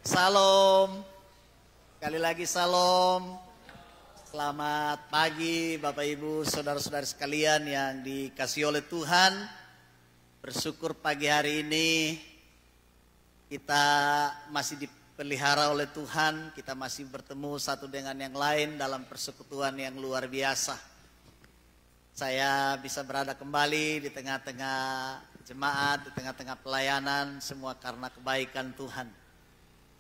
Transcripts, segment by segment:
Salam, sekali lagi salam. Selamat pagi Bapak Ibu, saudara-saudara sekalian yang dikasihi oleh Tuhan. Bersyukur pagi hari ini kita masih dipelihara oleh Tuhan. Kita masih bertemu satu dengan yang lain dalam persekutuan yang luar biasa. Saya bisa berada kembali di tengah-tengah jemaat, di tengah-tengah pelayanan, semua karena kebaikan Tuhan.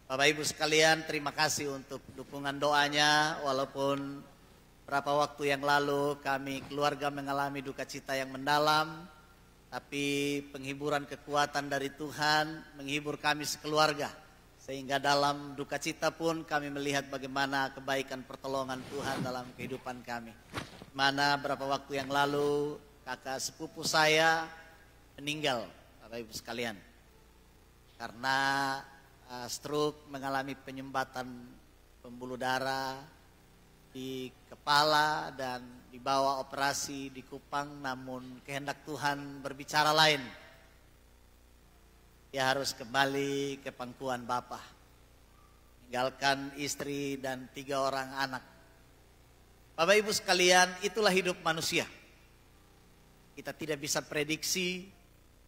Bapak Ibu sekalian, terima kasih untuk dukungan doanya. Walaupun berapa waktu yang lalu kami keluarga mengalami duka cita yang mendalam, tapi penghiburan kekuatan dari Tuhan menghibur kami sekeluarga. Sehingga dalam duka cita pun kami melihat bagaimana kebaikan pertolongan Tuhan dalam kehidupan kami. Mana berapa waktu yang lalu kakak sepupu saya meninggal, Bapak Ibu sekalian, karena stroke, mengalami penyumbatan pembuluh darah di kepala dan dibawa operasi di Kupang, namun kehendak Tuhan berbicara lain. Dia harus kembali ke pangkuan Bapa, tinggalkan istri dan 3 orang anak. Bapak Ibu sekalian, itulah hidup manusia. Kita tidak bisa prediksi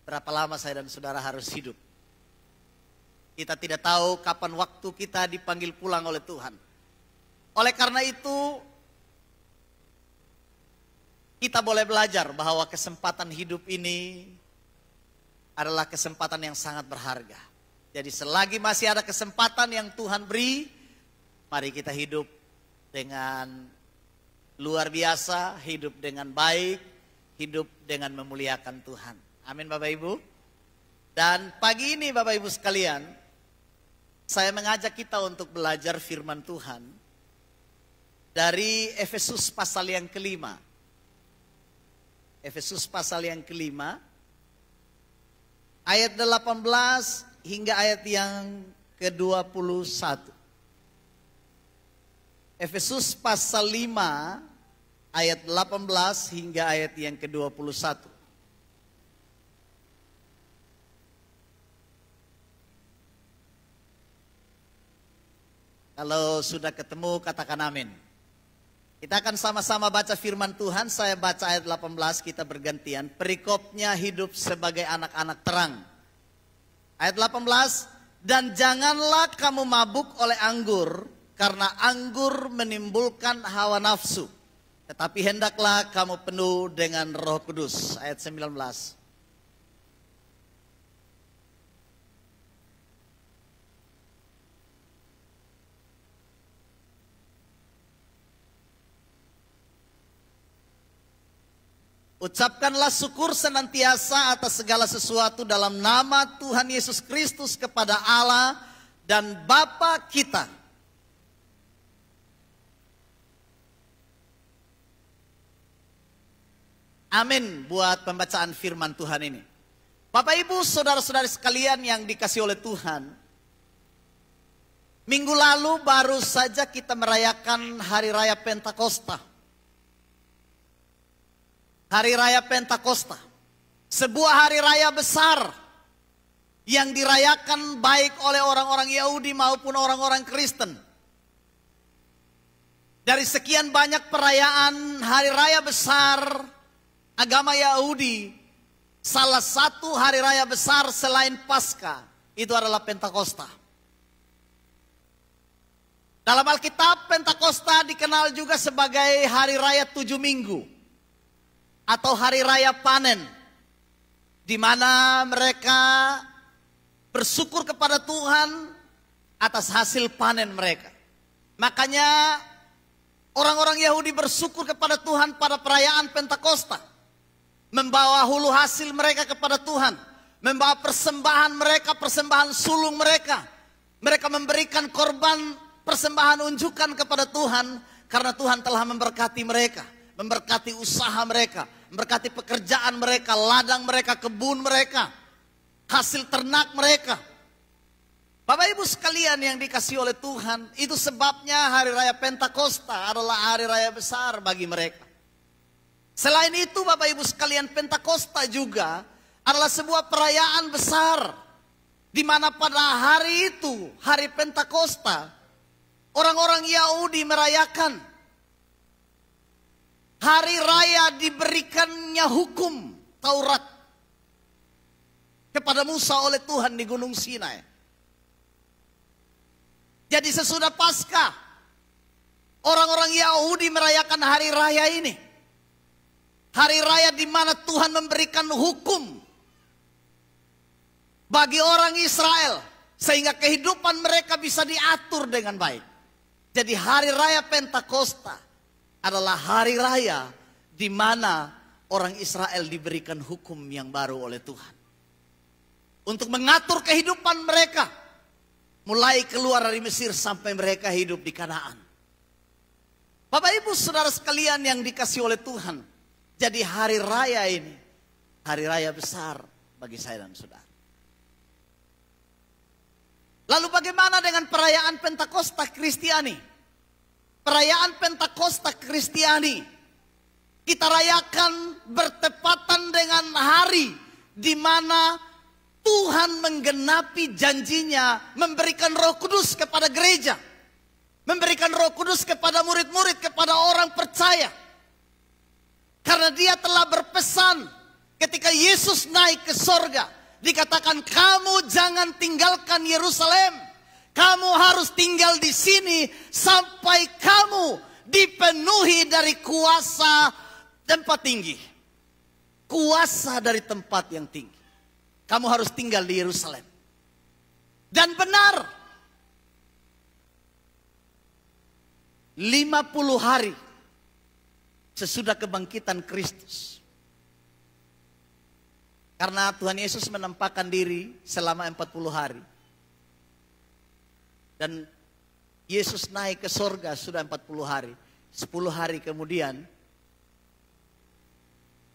berapa lama saya dan saudara harus hidup. Kita tidak tahu kapan waktu kita dipanggil pulang oleh Tuhan. Oleh karena itu, kita boleh belajar bahwa kesempatan hidup ini adalah kesempatan yang sangat berharga. Jadi selagi masih ada kesempatan yang Tuhan beri, mari kita hidup dengan luar biasa, hidup dengan baik, hidup dengan memuliakan Tuhan. Amin Bapak Ibu. Dan pagi ini Bapak Ibu sekalian, saya mengajak kita untuk belajar firman Tuhan dari Efesus pasal yang kelima. Efesus pasal yang kelima, ayat 18 hingga ayat yang ke-21. Efesus pasal 5, ayat 18 hingga ayat yang ke-21. Kalau sudah ketemu katakan amin. Kita akan sama-sama baca firman Tuhan. Saya baca ayat 18, kita bergantian. Perikopnya hidup sebagai anak-anak terang. Ayat 18, dan janganlah kamu mabuk oleh anggur, karena anggur menimbulkan hawa nafsu. Tetapi hendaklah kamu penuh dengan Roh Kudus. Ayat 19. Ucapkanlah syukur senantiasa atas segala sesuatu dalam nama Tuhan Yesus Kristus kepada Allah dan Bapa kita. Amin buat pembacaan firman Tuhan ini. Bapak Ibu saudara-saudari sekalian yang dikasihi oleh Tuhan, minggu lalu baru saja kita merayakan Hari Raya Pentakosta. Hari Raya Pentakosta, sebuah hari raya besar yang dirayakan baik oleh orang-orang Yahudi maupun orang-orang Kristen. Dari sekian banyak perayaan hari raya besar agama Yahudi, salah satu hari raya besar selain Paskah itu adalah Pentakosta. Dalam Alkitab, Pentakosta dikenal juga sebagai hari raya 7 minggu. Atau hari raya panen, di mana mereka bersyukur kepada Tuhan atas hasil panen mereka. Makanya orang-orang Yahudi bersyukur kepada Tuhan pada perayaan Pentakosta, membawa hulu hasil mereka kepada Tuhan, membawa persembahan mereka, persembahan sulung mereka. Mereka memberikan korban persembahan unjukan kepada Tuhan, karena Tuhan telah memberkati mereka, memberkati usaha mereka, memberkati pekerjaan mereka, ladang mereka, kebun mereka, hasil ternak mereka. Bapak Ibu sekalian yang dikasihi oleh Tuhan, itu sebabnya hari raya Pentakosta adalah hari raya besar bagi mereka. Selain itu Bapak Ibu sekalian, Pentakosta juga adalah sebuah perayaan besar Di mana pada hari itu, hari Pentakosta, orang-orang Yahudi merayakan hari raya diberikannya hukum Taurat kepada Musa oleh Tuhan di Gunung Sinai. Jadi sesudah Paskah, orang-orang Yahudi merayakan hari raya ini. Hari raya di mana Tuhan memberikan hukum bagi orang Israel, sehingga kehidupan mereka bisa diatur dengan baik. Jadi hari raya Pentakosta adalah hari raya di mana orang Israel diberikan hukum yang baru oleh Tuhan. Untuk mengatur kehidupan mereka. Mulai keluar dari Mesir sampai mereka hidup di Kanaan. Bapak Ibu Saudara sekalian yang dikasihi oleh Tuhan. Jadi hari raya ini, hari raya besar bagi saya dan saudara. Lalu bagaimana dengan perayaan Pentakosta Kristiani? Perayaan Pentakosta Kristiani kita rayakan bertepatan dengan hari di mana Tuhan menggenapi janjinya memberikan Roh Kudus kepada gereja. Memberikan Roh Kudus kepada murid-murid, kepada orang percaya. Karena dia telah berpesan ketika Yesus naik ke sorga. Dikatakan kamu jangan tinggalkan Yerusalem. Kamu harus tinggal di sini sampai kamu dipenuhi dari kuasa tempat tinggi. Kuasa dari tempat yang tinggi. Kamu harus tinggal di Yerusalem. Dan benar. 50 hari sesudah kebangkitan Kristus. Karena Tuhan Yesus menampakkan diri selama 40 hari. Dan Yesus naik ke sorga sudah 40 hari. 10 hari kemudian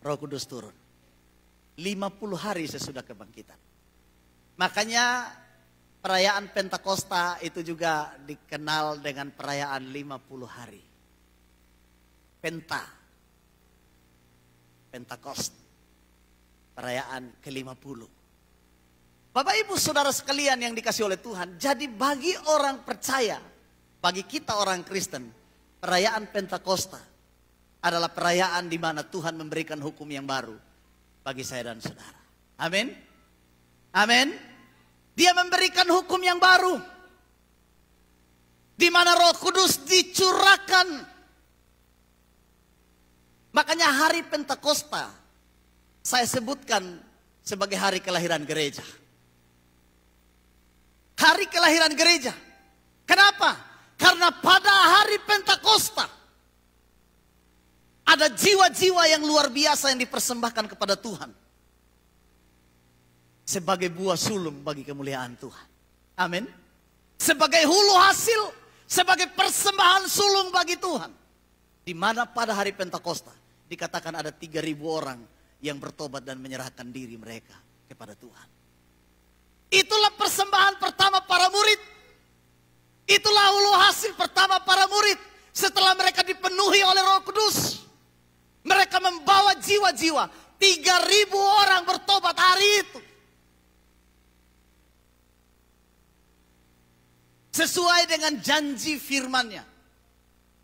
Roh Kudus turun. 50 hari sesudah kebangkitan. Makanya perayaan Pentakosta itu juga dikenal dengan perayaan 50 hari. Pentakost. Perayaan ke-50. Bapak Ibu Saudara sekalian yang dikasihi oleh Tuhan. Jadi bagi orang percaya, bagi kita orang Kristen, perayaan Pentakosta adalah perayaan di mana Tuhan memberikan hukum yang baru bagi saya dan saudara. Amin. Amin. Dia memberikan hukum yang baru. Di mana Roh Kudus dicurahkan. Makanya hari Pentakosta saya sebutkan sebagai hari kelahiran gereja. Hari kelahiran gereja. Kenapa? Karena pada hari Pentakosta ada jiwa-jiwa yang luar biasa yang dipersembahkan kepada Tuhan. Sebagai buah sulung bagi kemuliaan Tuhan. Amin. Sebagai hulu hasil, sebagai persembahan sulung bagi Tuhan. Di mana pada hari Pentakosta dikatakan ada 3.000 orang yang bertobat dan menyerahkan diri mereka kepada Tuhan. Itulah persembahan pertama para murid. Itulah hulu hasil pertama para murid. Setelah mereka dipenuhi oleh Roh Kudus. Mereka membawa jiwa-jiwa. 3.000 orang bertobat hari itu. Sesuai dengan janji firman-Nya.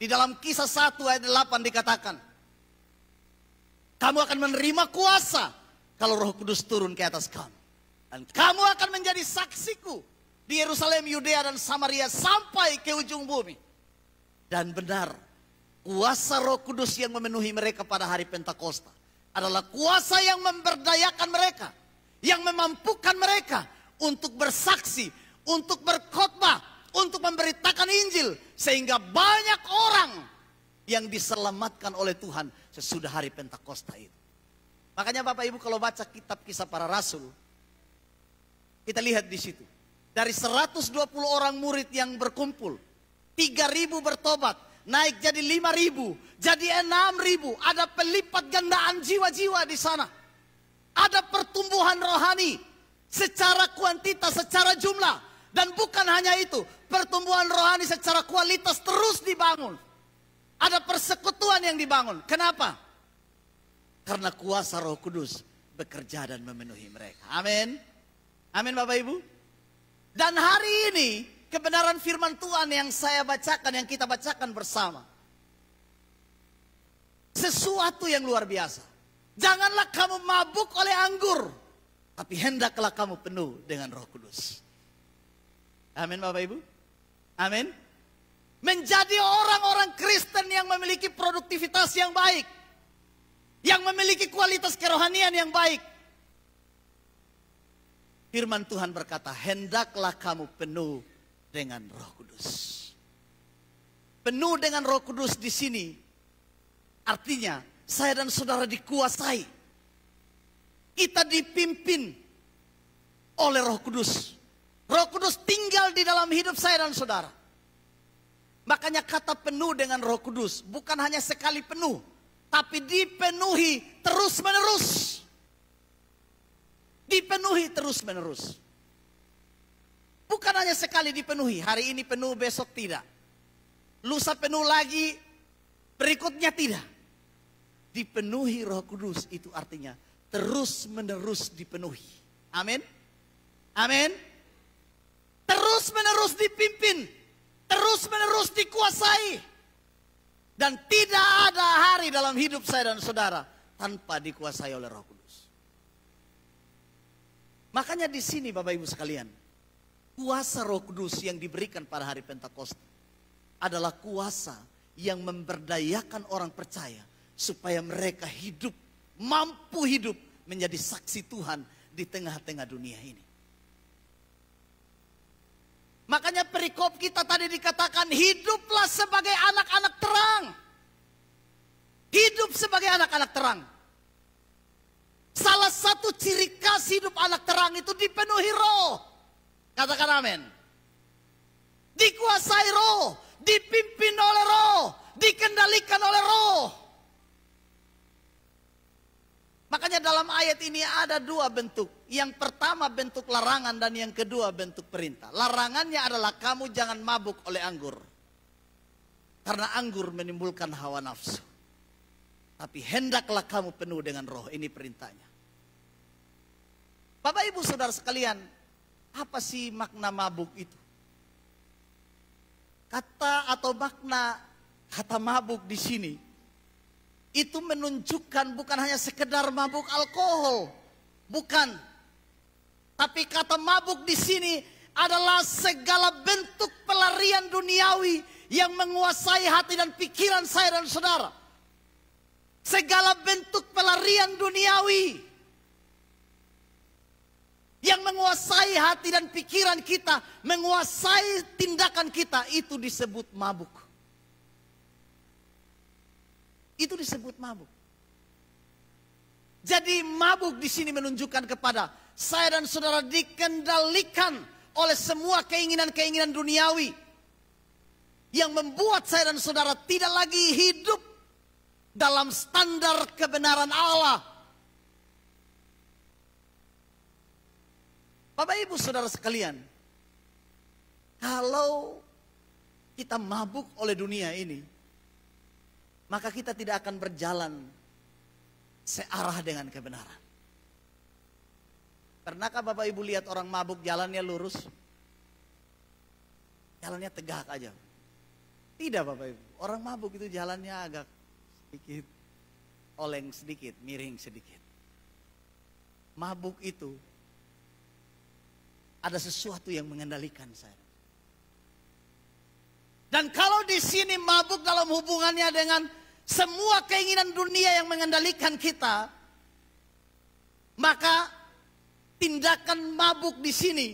Di dalam Kisah 1 ayat 8 dikatakan. Kamu akan menerima kuasa kalau Roh Kudus turun ke atas kamu. Dan kamu akan menjadi saksiku di Yerusalem, Yudea dan Samaria sampai ke ujung bumi. Dan benar, kuasa Roh Kudus yang memenuhi mereka pada hari Pentakosta adalah kuasa yang memberdayakan mereka, yang memampukan mereka untuk bersaksi, untuk berkhotbah, untuk memberitakan Injil, sehingga banyak orang yang diselamatkan oleh Tuhan sesudah hari Pentakosta itu. Makanya Bapak Ibu kalau baca kitab Kisah Para Rasul, kita lihat di situ. Dari 120 orang murid yang berkumpul, 3.000 bertobat, naik jadi 5.000, jadi 6.000. Ada pelipat gandaan jiwa-jiwa di sana. Ada pertumbuhan rohani secara kuantitas, secara jumlah. Dan bukan hanya itu, pertumbuhan rohani secara kualitas terus dibangun. Ada persekutuan yang dibangun. Kenapa? Karena kuasa Roh Kudus bekerja dan memenuhi mereka. Amin. Amin Bapak Ibu. Dan hari ini kebenaran firman Tuhan yang saya bacakan, yang kita bacakan bersama. Sesuatu yang luar biasa. Janganlah kamu mabuk oleh anggur, tapi hendaklah kamu penuh dengan Roh Kudus. Amin Bapak Ibu. Amin. Menjadi orang-orang Kristen yang memiliki produktivitas yang baik. Yang memiliki kualitas kerohanian yang baik. Firman Tuhan berkata, hendaklah kamu penuh dengan Roh Kudus. Penuh dengan Roh Kudus di sini artinya saya dan saudara dikuasai. Kita dipimpin oleh Roh Kudus. Roh Kudus tinggal di dalam hidup saya dan saudara. Makanya kata penuh dengan Roh Kudus bukan hanya sekali penuh, tapi dipenuhi terus-menerus. Dipenuhi terus-menerus. Bukan hanya sekali dipenuhi, hari ini penuh, besok tidak. Lusa penuh lagi, berikutnya tidak. Dipenuhi Roh Kudus itu artinya terus-menerus dipenuhi. Amin. Amin. Terus-menerus dipimpin, terus-menerus dikuasai. Dan tidak ada hari dalam hidup saya dan saudara tanpa dikuasai oleh Roh Kudus. Makanya di sini Bapak Ibu sekalian, kuasa Roh Kudus yang diberikan pada hari Pentakosta adalah kuasa yang memberdayakan orang percaya supaya mereka hidup, mampu hidup menjadi saksi Tuhan di tengah-tengah dunia ini. Makanya perikop kita tadi dikatakan hiduplah sebagai anak-anak terang. Hidup sebagai anak-anak terang. Salah satu ciri khas hidup anak terang itu dipenuhi roh. Katakan amin. Dikuasai roh, dipimpin oleh roh, dikendalikan oleh roh. Makanya dalam ayat ini ada dua bentuk. Yang pertama bentuk larangan dan yang kedua bentuk perintah. Larangannya adalah kamu jangan mabuk oleh anggur. Karena anggur menimbulkan hawa nafsu. Tapi hendaklah kamu penuh dengan roh. Ini perintahnya. Bapak Ibu Saudara sekalian, apa sih makna mabuk itu? Kata atau makna kata mabuk di sini itu menunjukkan bukan hanya sekedar mabuk alkohol, bukan. Tapi kata mabuk di sini adalah segala bentuk pelarian duniawi yang menguasai hati dan pikiran saya dan saudara. Segala bentuk pelarian duniawi yang menguasai hati dan pikiran kita, menguasai tindakan kita, itu disebut mabuk. Itu disebut mabuk. Jadi mabuk di sini menunjukkan kepada saya dan saudara dikendalikan oleh semua keinginan-keinginan duniawi yang membuat saya dan saudara tidak lagi hidup dalam standar kebenaran Allah. Bapak Ibu Saudara sekalian, kalau kita mabuk oleh dunia ini, maka kita tidak akan berjalan searah dengan kebenaran. Pernahkah Bapak Ibu lihat orang mabuk jalannya lurus? Jalannya tegak aja. Tidak Bapak Ibu, orang mabuk itu jalannya agak sedikit, oleng sedikit, miring sedikit. Mabuk itu ada sesuatu yang mengendalikan saya. Dan kalau di sini mabuk dalam hubungannya dengan semua keinginan dunia yang mengendalikan kita, maka tindakan mabuk di sini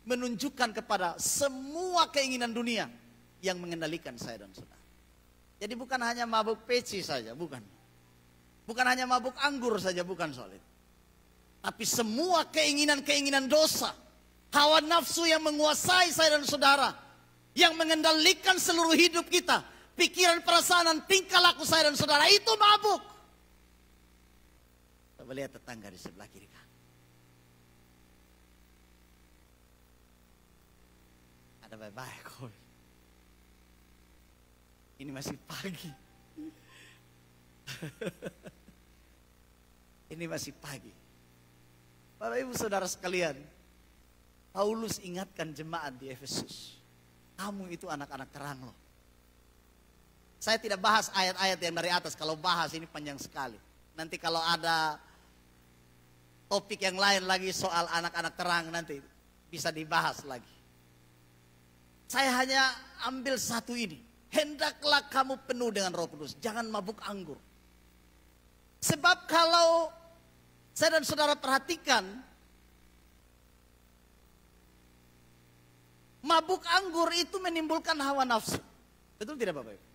menunjukkan kepada semua keinginan dunia yang mengendalikan saya dan saudara. Jadi bukan hanya mabuk peci saja, bukan. Bukan hanya mabuk anggur saja, bukan soal itu. Tapi semua keinginan-keinginan dosa, hawa nafsu yang menguasai saya dan saudara, yang mengendalikan seluruh hidup kita, pikiran, perasaan, dan tingkah laku saya dan saudara, itu mabuk. Coba lihat tetangga di sebelah kiri. Ada baik-baik kok. Ini masih pagi. Ini masih pagi. Bapak Ibu Saudara sekalian, Paulus ingatkan jemaat di Efesus. Kamu itu anak-anak terang loh. Saya tidak bahas ayat-ayat yang dari atas. Kalau bahas ini panjang sekali. Nanti kalau ada topik yang lain lagi soal anak-anak terang nanti bisa dibahas lagi. Saya hanya ambil satu ini. Hendaklah kamu penuh dengan Roh Kudus. Jangan mabuk anggur. Sebab kalau saya dan saudara perhatikan, mabuk anggur itu menimbulkan hawa nafsu. Betul tidak Bapak Ibu?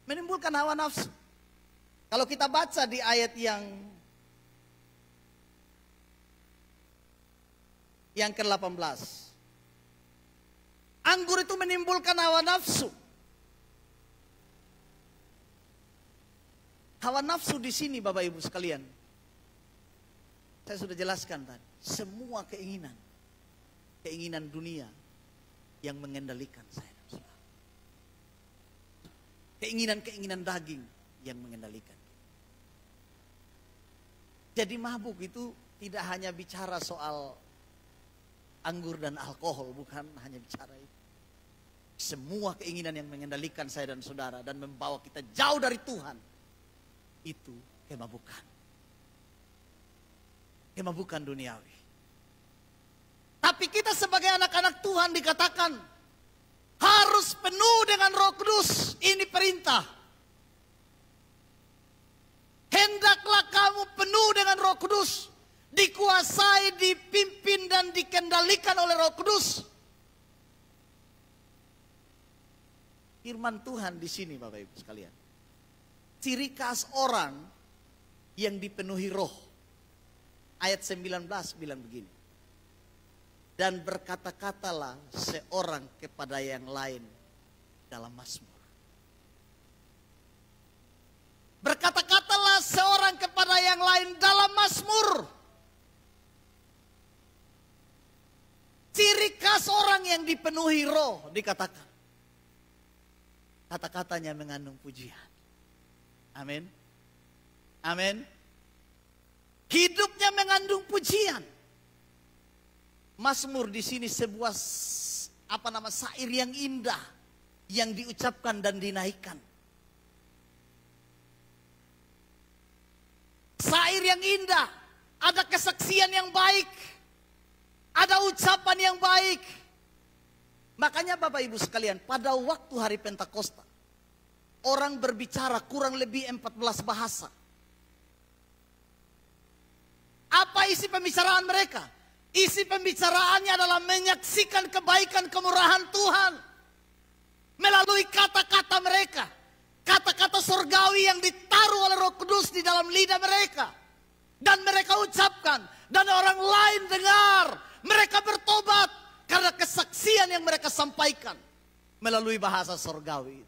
Menimbulkan hawa nafsu. Kalau kita baca di ayat yang ke-18. Anggur itu menimbulkan hawa nafsu. Hawa nafsu di sini Bapak Ibu sekalian. Saya sudah jelaskan tadi. Semua keinginan dunia yang mengendalikan saya. Keinginan daging yang mengendalikan. Jadi mabuk itu tidak hanya bicara soal anggur dan alkohol, bukan hanya bicara itu. Semua keinginan yang mengendalikan saya dan saudara dan membawa kita jauh dari Tuhan, itu kemabukan. Kemabukan duniawi. Tapi kita sebagai anak-anak Tuhan dikatakan harus penuh dengan Roh Kudus. Ini perintah. Hendaklah kamu penuh dengan Roh Kudus. Dikuasai, dipimpin dan dikendalikan oleh Roh Kudus. Firman Tuhan di sini Bapak Ibu sekalian. Ciri khas orang yang dipenuhi roh. Ayat 19 bilang begini. Dan berkata-katalah seorang kepada yang lain dalam Mazmur. Berkata-katalah seorang kepada yang lain dalam Mazmur. Ciri khas orang yang dipenuhi roh dikatakan. Kata-katanya mengandung pujian. Amin. Amin. Hidupnya mengandung pujian. Mazmur di sini sebuah syair yang indah yang diucapkan dan dinaikkan. Syair yang indah, ada kesaksian yang baik, ada ucapan yang baik. Makanya Bapak Ibu sekalian, pada waktu hari Pentakosta, orang berbicara kurang lebih 14 bahasa. Apa isi pembicaraan mereka? Isi pembicaraannya adalah menyaksikan kebaikan kemurahan Tuhan. Melalui kata-kata mereka. Kata-kata surgawi yang ditaruh oleh Roh Kudus di dalam lidah mereka. Dan mereka ucapkan. Dan orang lain dengar. Mereka bertobat. Karena kesaksian yang mereka sampaikan. Melalui bahasa surgawi.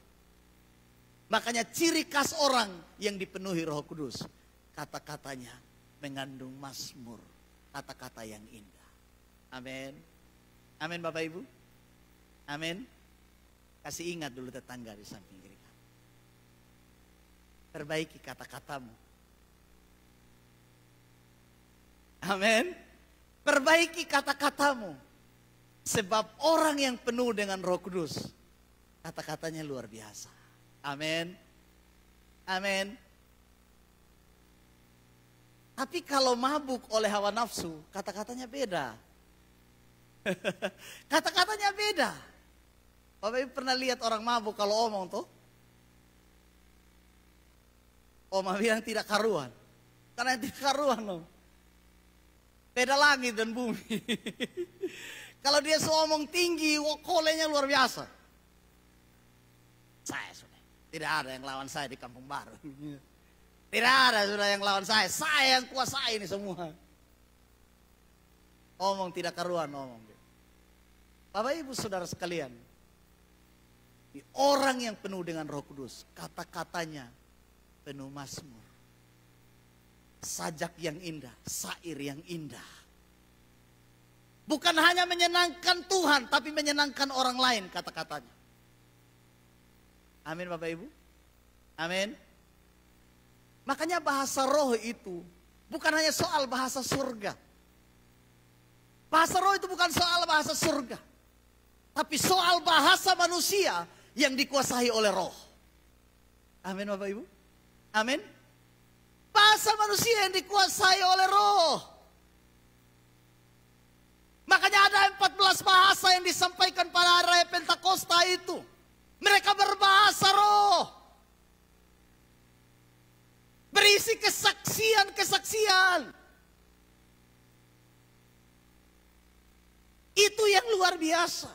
Makanya ciri khas orang yang dipenuhi Roh Kudus. Kata-katanya mengandung mazmur. Kata-kata yang indah. Amin. Amin Bapak Ibu. Amin. Kasih ingat dulu tetangga di samping kiri kamu. Perbaiki kata-katamu. Amin. Perbaiki kata-katamu. Sebab orang yang penuh dengan Roh Kudus, kata-katanya luar biasa. Amin. Amin. Tapi kalau mabuk oleh hawa nafsu, kata-katanya beda. Kata-katanya beda. Bapak Ibu pernah lihat orang mabuk kalau omong tuh? Oma bilang tidak karuan. Karena tidak karuan loh. Beda langit dan bumi. Kalau dia seomong tinggi, kolenya luar biasa. Saya sudah. Tidak ada yang lawan saya di Kampung Baru. Tidak ada sudah yang lawan saya. Saya yang kuasai ini semua. Omong tidak karuan omong. Bapak Ibu Saudara sekalian. Orang yang penuh dengan Roh Kudus. Kata-katanya penuh mazmur. Sajak yang indah. Syair yang indah. Bukan hanya menyenangkan Tuhan. Tapi menyenangkan orang lain kata-katanya. Amin Bapak Ibu. Amin. Makanya bahasa roh itu bukan hanya soal bahasa surga. Bahasa roh itu bukan soal bahasa surga. Tapi soal bahasa manusia yang dikuasai oleh roh. Amin Bapak Ibu. Amin. Bahasa manusia yang dikuasai oleh roh. Makanya ada 14 bahasa yang disampaikan pada hari Pentakosta itu. Mereka berbahasa roh. Berisi kesaksian-kesaksian. Itu yang luar biasa.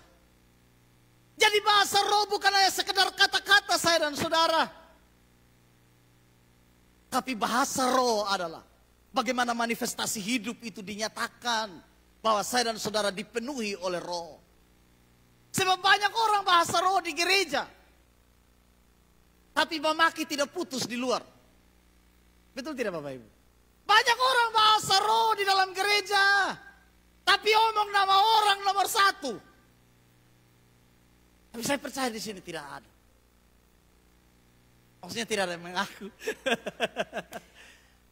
Jadi bahasa roh bukan hanya sekedar kata-kata saya dan saudara. Tapi bahasa roh adalah bagaimana manifestasi hidup itu dinyatakan. Bahwa saya dan saudara dipenuhi oleh roh. Sebab banyak orang bahasa roh di gereja. Tapi memaki tidak putus di luar. Betul tidak Bapak Ibu? Banyak orang bahasa roh di dalam gereja. Tapi omong nama orang nomor satu. Tapi saya percaya di sini tidak ada. Maksudnya tidak ada yang mengaku.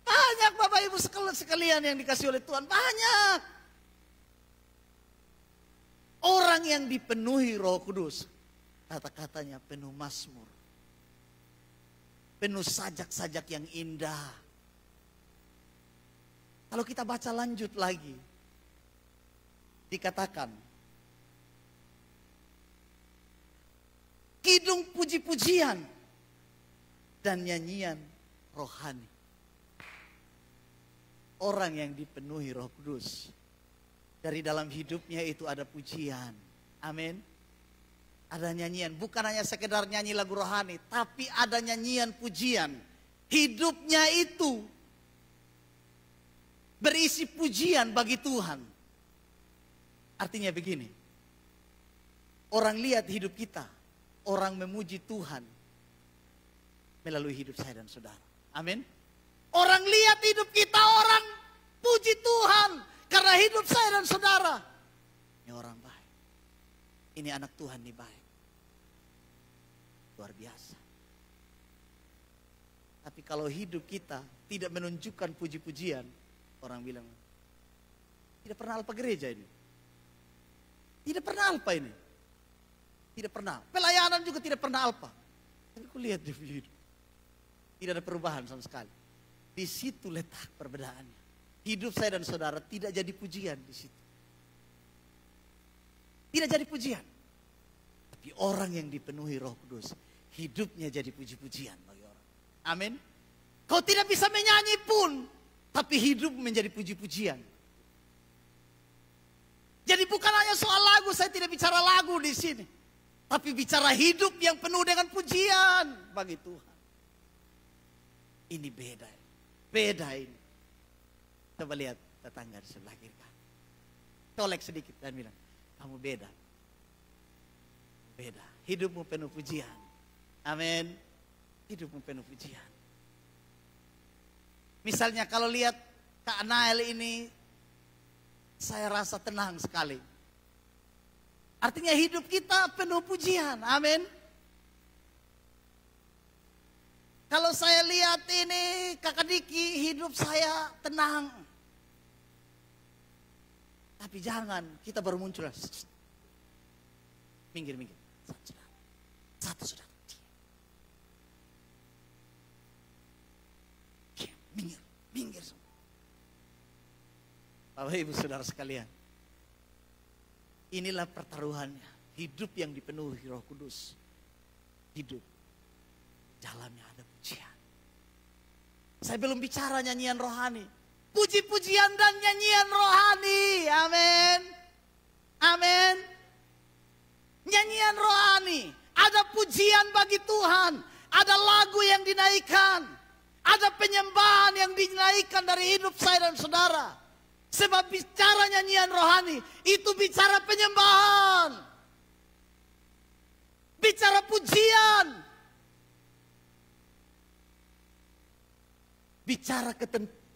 Banyak Bapak Ibu sekalian yang dikasih oleh Tuhan. Banyak. Orang yang dipenuhi Roh Kudus. Kata-katanya penuh mazmur. Penuh sajak-sajak yang indah. Kalau kita baca lanjut lagi. Dikatakan. Kidung puji-pujian dan nyanyian rohani. Orang yang dipenuhi Roh Kudus, dari dalam hidupnya itu ada pujian. Amin. Ada nyanyian, bukan hanya sekedar nyanyi lagu rohani, tapi ada nyanyian pujian. Hidupnya itu berisi pujian bagi Tuhan. Artinya begini, orang lihat hidup kita, orang memuji Tuhan melalui hidup saya dan saudara. Amin. Orang lihat hidup kita, orang puji Tuhan karena hidup saya dan saudara. Ini orang baik. Ini anak Tuhan nih baik. Luar biasa. Tapi kalau hidup kita tidak menunjukkan puji-pujian, orang bilang, tidak pernah alpa gereja ini. Tidak pernah alpa ini. Tidak pernah. Pelayanan juga tidak pernah alpa. Tapi aku lihat di hidup. Tidak ada perubahan sama sekali. Di situ letak perbedaannya. Hidup saya dan saudara tidak jadi pujian di situ. Tidak jadi pujian. Tapi orang yang dipenuhi Roh Kudus, hidupnya jadi puji-pujian bagi orang. Amin. Kau tidak bisa menyanyi pun, tapi hidup menjadi puji-pujian. Jadi bukan hanya soal lagu, saya tidak bicara lagu di sini. Tapi bicara hidup yang penuh dengan pujian bagi Tuhan. Ini beda. Beda ini. Coba lihat tetangga di sebelah kiri. Colek sedikit dan bilang, kamu beda. Beda. Hidupmu penuh pujian. Amin. Hidupmu penuh pujian. Misalnya kalau lihat Kak Nael ini, saya rasa tenang sekali. Artinya hidup kita penuh pujian. Amin. Kalau saya lihat ini Kakak Diki, hidup saya tenang. Tapi jangan kita baru muncul. Minggir. Satu sudah. Minggir. Bapak Ibu Saudara sekalian. Inilah pertaruhannya. Hidup yang dipenuhi Roh Kudus. Hidup. Dalamnya ada pujian. Saya belum bicara nyanyian rohani. Puji-pujian dan nyanyian rohani. Amin. Amin. Nyanyian rohani. Ada pujian bagi Tuhan. Ada lagu yang dinaikkan. Ada penyembahan yang dinaikkan dari hidup saya dan saudara. Sebab bicara nyanyian rohani. Itu bicara penyembahan. Bicara pujian. Bicara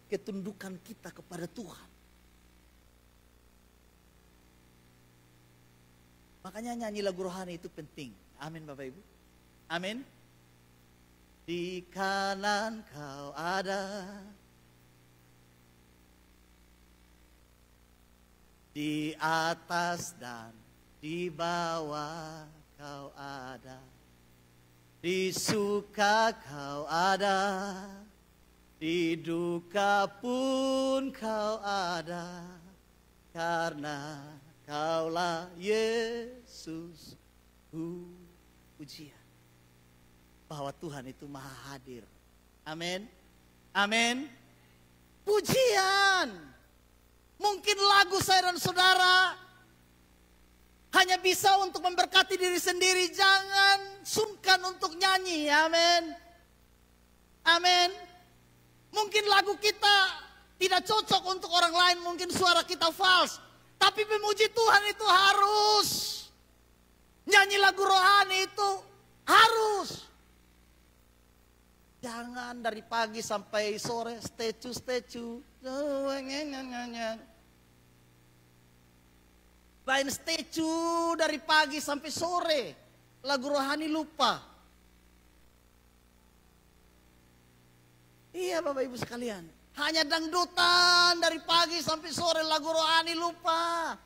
ketundukan kita kepada Tuhan. Makanya nyanyi lagu rohani itu penting. Amin Bapak Ibu. Amin. Di kanan kau ada. Di atas dan di bawah Kau ada. Di suka Kau ada. Di duka pun Kau ada. Karena Kaulah Yesus. Pujian. Bahwa Tuhan itu maha hadir. Amin. Amin. Pujian. Mungkin lagu saya dan saudara hanya bisa untuk memberkati diri sendiri. Jangan sungkan untuk nyanyi. Amin. Amin. Mungkin lagu kita tidak cocok untuk orang lain. Mungkin suara kita false. Tapi memuji Tuhan itu harus. Nyanyi lagu rohani itu harus. Jangan dari pagi sampai sore statue. Main statue dari pagi sampai sore. Lagu rohani lupa. Iya Bapak Ibu sekalian. Hanya dangdutan dari pagi sampai sore, lagu rohani lupa.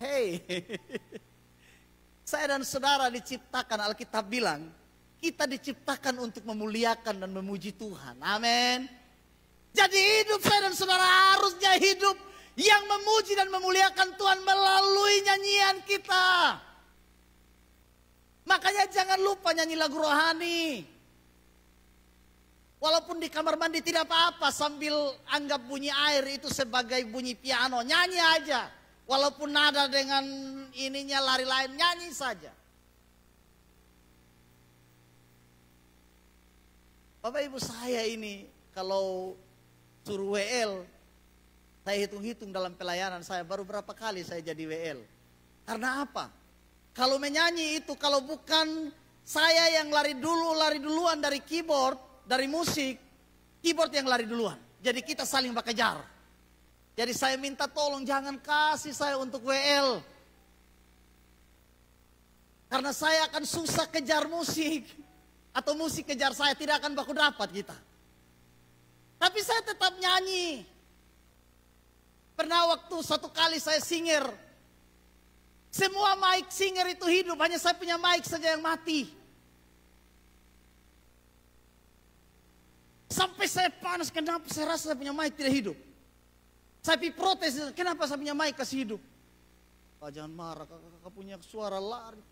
Hei. Saya dan saudara diciptakan, Alkitab bilang, kita diciptakan untuk memuliakan dan memuji Tuhan. Amin. Jadi hidup saya dan saudara harusnya hidup yang memuji dan memuliakan Tuhan melalui nyanyian kita. Makanya jangan lupa nyanyi lagu rohani. Walaupun di kamar mandi tidak apa-apa, sambil anggap bunyi air itu sebagai bunyi piano. Nyanyi aja. Walaupun nada dengan ininya lari lain, nyanyi saja. Bapak Ibu saya ini kalau suruh WL, saya hitung-hitung dalam pelayanan saya baru berapa kali saya jadi WL. Karena apa? Kalau menyanyi itu kalau bukan saya yang lari duluan dari keyboard, dari musik, keyboard yang lari duluan. Jadi kita saling berkejar. Jadi saya minta tolong jangan kasih saya untuk WL. Karena saya akan susah kejar musik. Atau musik kejar saya, tidak akan baku dapat kita. Tapi saya tetap nyanyi. Pernah waktu satu kali saya singer. Semua mic singer itu hidup, hanya saya punya mic saja yang mati. Sampai saya panas, kenapa saya rasa saya punya mic tidak hidup. Saya protes, kenapa saya punya mic kasih hidup. Pak jangan marah, kakak punya suara lari.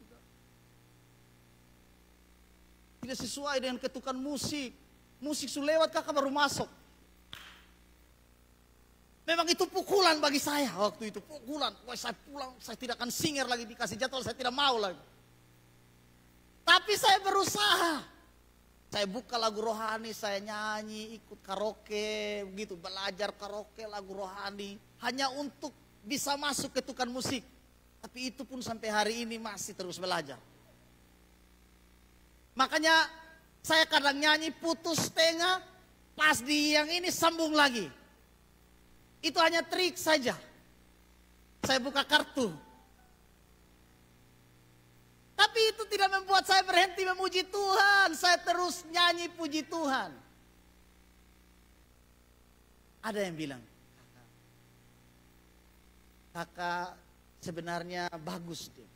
Tidak sesuai dengan ketukan musik. Musik sudah lewat, kakak baru masuk. Memang itu pukulan bagi saya waktu itu, pukulan. Wah saya pulang, saya tidak akan singer lagi, dikasih jadwal, saya tidak mau lagi. Tapi saya berusaha. Saya buka lagu rohani, saya nyanyi, ikut karaoke, begitu, belajar karaoke lagu rohani. Hanya untuk bisa masuk ketukan musik. Tapi itu pun sampai hari ini masih terus belajar. Makanya saya kadang nyanyi putus setengah, pas di yang ini sambung lagi. Itu hanya trik saja. Saya buka kartu. Tapi itu tidak membuat saya berhenti memuji Tuhan. Saya terus nyanyi puji Tuhan. Ada yang bilang, kakak sebenarnya bagus dia.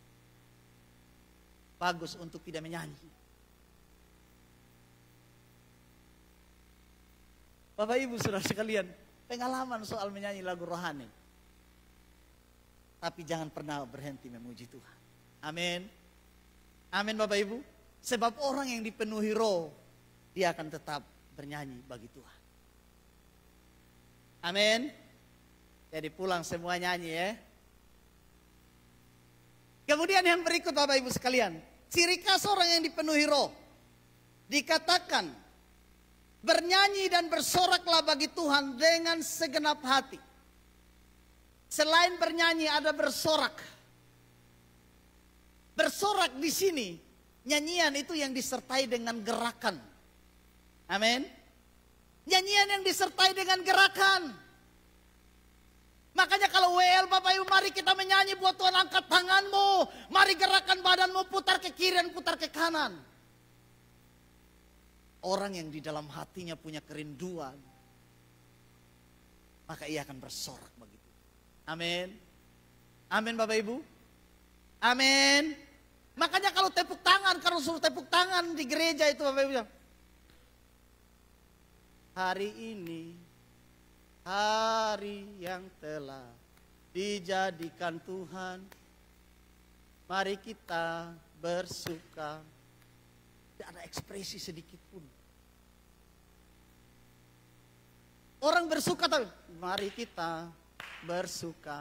Bagus untuk tidak menyanyi. Bapak Ibu saudara sekalian, pengalaman soal menyanyi lagu rohani. Tapi jangan pernah berhenti memuji Tuhan. Amin. Amin Bapak Ibu. Sebab orang yang dipenuhi roh, dia akan tetap bernyanyi bagi Tuhan. Amin. Jadi pulang semua nyanyi ya. Kemudian yang berikut Bapak Ibu sekalian. Ciri khas orang yang dipenuhi roh. Dikatakan, bernyanyi dan bersoraklah bagi Tuhan dengan segenap hati. Selain bernyanyi ada bersorak. Bersorak di sini, nyanyian itu yang disertai dengan gerakan. Amin. Nyanyian yang disertai dengan gerakan. Makanya kalau WL Bapak Ibu mari kita menyanyi buat Tuhan, angkat tanganmu. Mari gerakan badanmu, putar ke kiri dan putar ke kanan. Orang yang di dalam hatinya punya kerinduan. maka ia akan bersorak begitu. Amin. Amin Bapak Ibu. Amin. Makanya kalau tepuk tangan, kalau suruh tepuk tangan di gereja itu Bapak Ibu bilang, hari ini hari yang telah dijadikan Tuhan, mari kita bersuka. Tidak ada ekspresi sedikit pun. Orang bersuka tapi mari kita bersuka.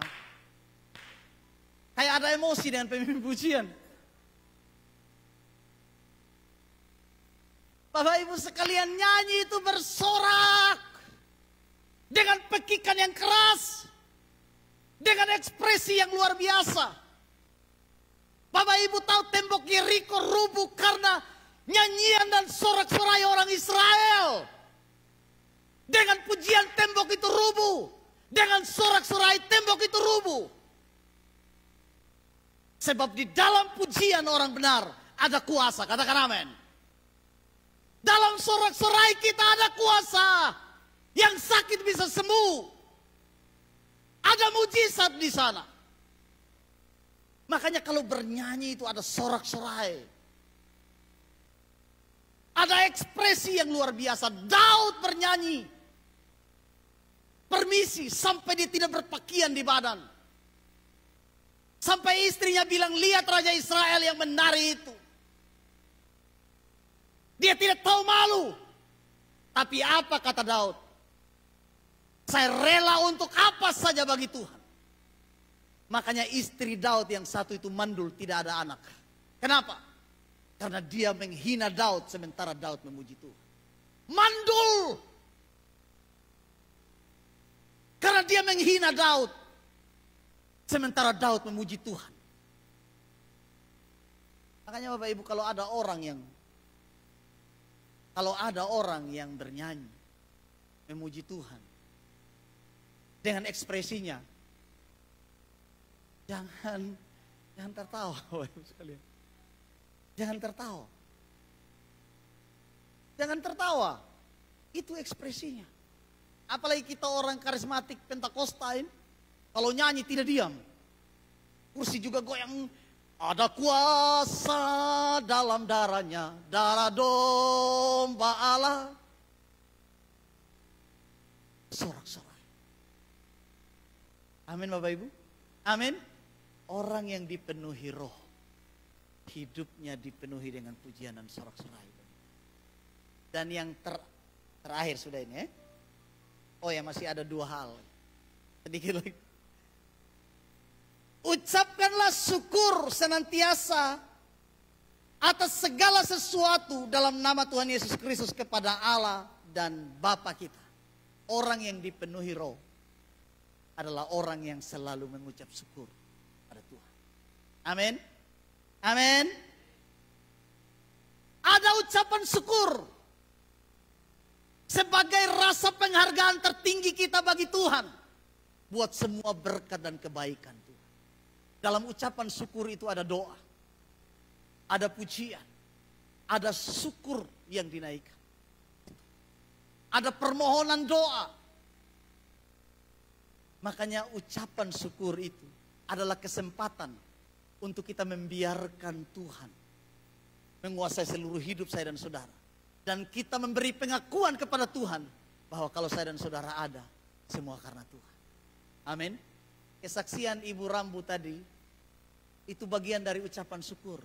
Kayak ada emosi dengan pemimpin pujian. Bapak Ibu sekalian, nyanyi itu bersorak dengan pekikan yang keras, dengan ekspresi yang luar biasa. Bapak Ibu tahu tembok Yeriko rubuh karena nyanyian dan sorak-sorai orang Israel. Dengan pujian tembok itu rubuh. Dengan sorak-sorai tembok itu rubuh. Sebab di dalam pujian orang benar ada kuasa. Katakan amin. Dalam sorak-sorai kita ada kuasa. Yang sakit bisa sembuh. Ada mujizat di sana. Makanya kalau bernyanyi itu ada sorak-sorai. Ada ekspresi yang luar biasa. Daud bernyanyi. Permisi sampai dia tidak berpakaian di badan. Sampai istrinya bilang, lihat Raja Israel yang menari itu. Dia tidak tahu malu. Tapi apa kata Daud? Saya rela untuk apa saja bagi Tuhan. Makanya istri Daud yang satu itu mandul, tidak ada anak. Kenapa? Karena dia menghina Daud sementara Daud memuji Tuhan. Mandul. Karena dia menghina Daud. Sementara Daud memuji Tuhan. Makanya Bapak Ibu kalau ada orang yang bernyanyi, memuji Tuhan. Dengan ekspresinya. Jangan tertawa Bapak Ibu sekalian. Jangan tertawa. Jangan tertawa. Itu ekspresinya. Apalagi kita orang karismatik Pentakosta ini. Kalau nyanyi tidak diam. Kursi juga goyang. Ada kuasa dalam darahnya. Darah domba Allah. Sorak-sorai. Amin Bapak Ibu. Amin. Orang yang dipenuhi roh. Hidupnya dipenuhi dengan pujian dan sorak-sorai. Dan yang terakhir sudah ini ya. Oh ya masih ada 2 hal. Sedikit lagi. Ucapkanlah syukur senantiasa atas segala sesuatu dalam nama Tuhan Yesus Kristus kepada Allah dan Bapa kita. Orang yang dipenuhi roh adalah orang yang selalu mengucap syukur pada Tuhan. Amin. Amin. Ada ucapan syukur sebagai rasa penghargaan tertinggi kita bagi Tuhan. Buat semua berkat dan kebaikan Tuhan. Dalam ucapan syukur itu ada doa. Ada pujian. Ada syukur yang dinaikkan. Ada permohonan doa. Makanya ucapan syukur itu adalah kesempatan untuk kita membiarkan Tuhan menguasai seluruh hidup saya dan saudara. Dan kita memberi pengakuan kepada Tuhan bahwa kalau saya dan saudara ada, semua karena Tuhan. Amin. Kesaksian Ibu Rambu tadi itu bagian dari ucapan syukur.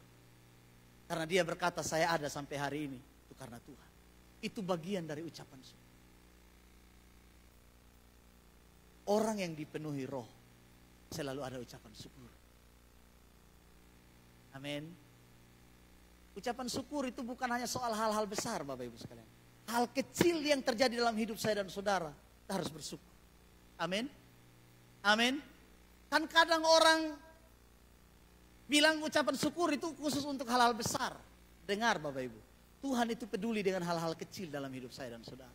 Karena dia berkata saya ada sampai hari ini itu karena Tuhan. Itu bagian dari ucapan syukur. Orang yang dipenuhi roh selalu ada ucapan syukur. Amin. Ucapan syukur itu bukan hanya soal hal-hal besar Bapak Ibu sekalian. Hal kecil yang terjadi dalam hidup saya dan saudara, kita harus bersyukur. Amin. Amin. Kan kadang orang bilang ucapan syukur itu khusus untuk hal-hal besar. Dengar Bapak Ibu, Tuhan itu peduli dengan hal-hal kecil dalam hidup saya dan saudara.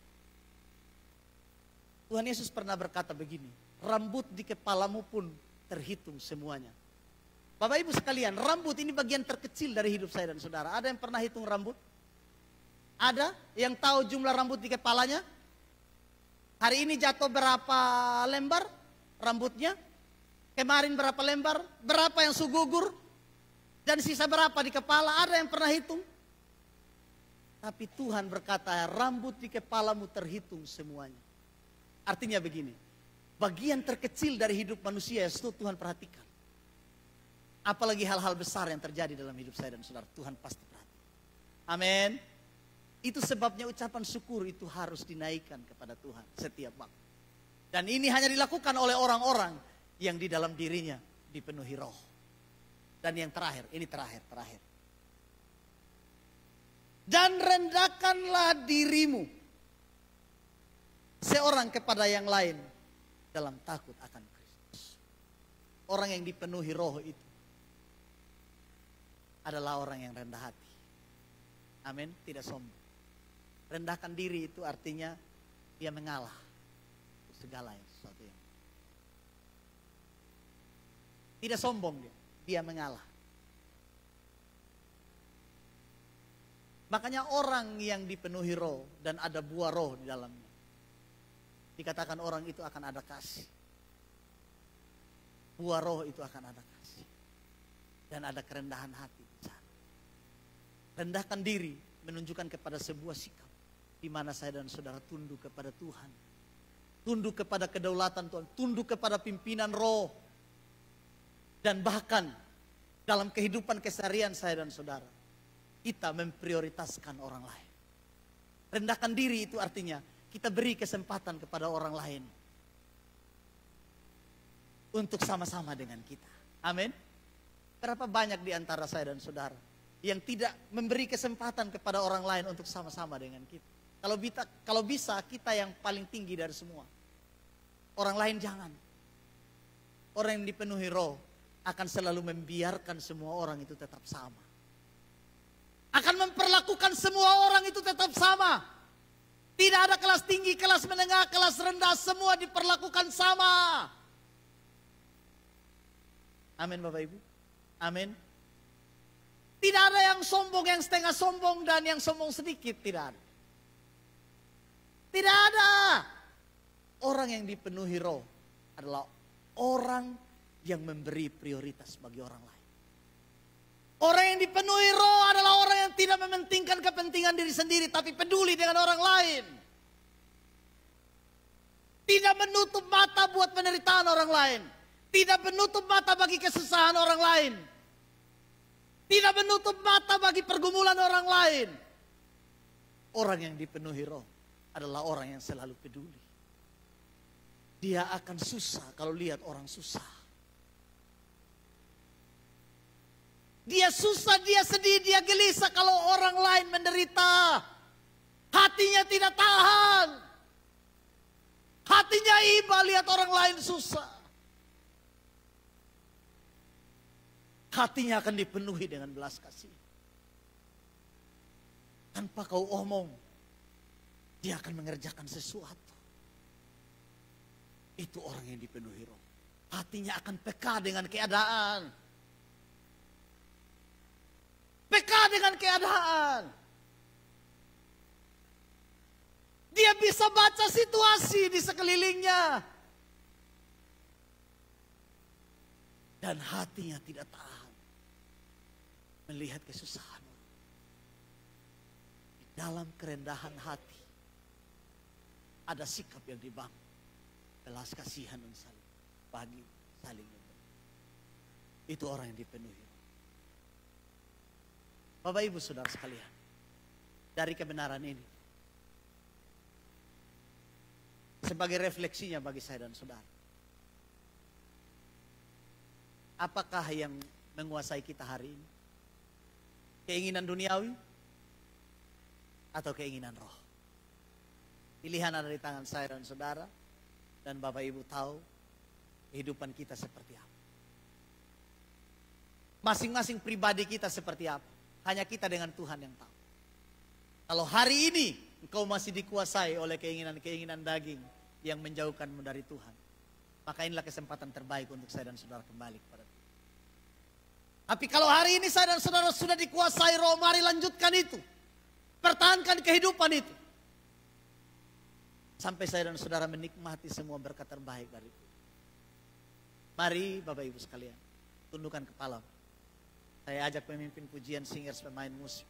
Tuhan Yesus pernah berkata begini, rambut di kepalamu pun terhitung semuanya. Bapak Ibu sekalian, rambut ini bagian terkecil dari hidup saya dan saudara. Ada yang pernah hitung rambut? Ada yang tahu jumlah rambut di kepalanya? Hari ini jatuh berapa lembar rambutnya? Kemarin berapa lembar? Berapa yang sugugur? Dan sisa berapa di kepala? Ada yang pernah hitung? Tapi Tuhan berkata, rambut di kepalamu terhitung semuanya. Artinya begini, bagian terkecil dari hidup manusia yang Tuhan perhatikan. Apalagi hal-hal besar yang terjadi dalam hidup saya dan saudara, Tuhan pasti perhatikan. Amin. Itu sebabnya ucapan syukur itu harus dinaikkan kepada Tuhan setiap waktu. Dan ini hanya dilakukan oleh orang-orang yang di dalam dirinya dipenuhi roh. Dan yang terakhir, ini terakhir. Dan rendahkanlah dirimu seorang kepada yang lain dalam takut akan Kristus. Orang yang dipenuhi roh itu adalah orang yang rendah hati. Amin, tidak sombong. Rendahkan diri itu artinya dia mengalah segala yang sesuatu yang tidak sombong, dia mengalah. Makanya orang yang dipenuhi roh dan ada buah roh di dalamnya, dikatakan orang itu akan ada kasih. Buah roh itu akan ada kasih dan ada kerendahan hati. Rendahkan diri menunjukkan kepada sebuah sikap di mana saya dan saudara tunduk kepada Tuhan, tunduk kepada kedaulatan Tuhan, tunduk kepada pimpinan roh, dan bahkan dalam kehidupan keseharian saya dan saudara, kita memprioritaskan orang lain. Rendahkan diri itu artinya kita beri kesempatan kepada orang lain untuk sama-sama dengan kita. Amin. Berapa banyak di antara saya dan saudara yang tidak memberi kesempatan kepada orang lain untuk sama-sama dengan kita. Kalau bisa kita yang paling tinggi dari semua. Orang lain jangan. Orang yang dipenuhi roh akan selalu membiarkan semua orang itu tetap sama. Akan memperlakukan semua orang itu tetap sama. Tidak ada kelas tinggi, kelas menengah, kelas rendah, semua diperlakukan sama. Amin Bapak Ibu. Amin. Tidak ada yang sombong, yang setengah sombong, dan yang sombong sedikit. Tidak ada. Tidak ada. Orang yang dipenuhi roh adalah orang yang memberi prioritas bagi orang lain. Orang yang dipenuhi roh adalah orang yang tidak mementingkan kepentingan diri sendiri, tapi peduli dengan orang lain. Tidak menutup mata buat penderitaan orang lain. Tidak menutup mata bagi kesusahan orang lain. Tidak menutup mata bagi pergumulan orang lain. Orang yang dipenuhi roh adalah orang yang selalu peduli. Dia akan susah kalau lihat orang susah. Dia susah, dia sedih, dia gelisah kalau orang lain menderita. Hatinya tidak tahan. Hatinya iba lihat orang lain susah. Hatinya akan dipenuhi dengan belas kasih. Tanpa kau omong, dia akan mengerjakan sesuatu. Itu orang yang dipenuhi roh. Hatinya akan peka dengan keadaan. Peka dengan keadaan. Dia bisa baca situasi di sekelilingnya. Dan hatinya tidak tahan melihat kesusahan. Di dalam kerendahan hati ada sikap yang dibangun. Belas kasihan dan saling bagi, saling memberi. Itu orang yang dipenuhi. Bapak Ibu Saudara sekalian, dari kebenaran ini sebagai refleksinya bagi saya dan saudara, apakah yang menguasai kita hari ini? Keinginan duniawi atau keinginan roh? Pilihan ada di tangan saya dan saudara, dan Bapak Ibu tahu kehidupan kita seperti apa. Masing-masing pribadi kita seperti apa. Hanya kita dengan Tuhan yang tahu. Kalau hari ini engkau masih dikuasai oleh keinginan-keinginan daging yang menjauhkanmu dari Tuhan, maka inilah kesempatan terbaik untuk saya dan saudara kembali kepada Tuhan. Tapi kalau hari ini saya dan saudara sudah dikuasai roh, mari lanjutkan itu. Pertahankan kehidupan itu. Sampai saya dan saudara menikmati semua berkat terbaik dari itu. Mari Bapak Ibu sekalian, tundukkan kepala. Saya ajak pemimpin pujian, singers, pemain musik.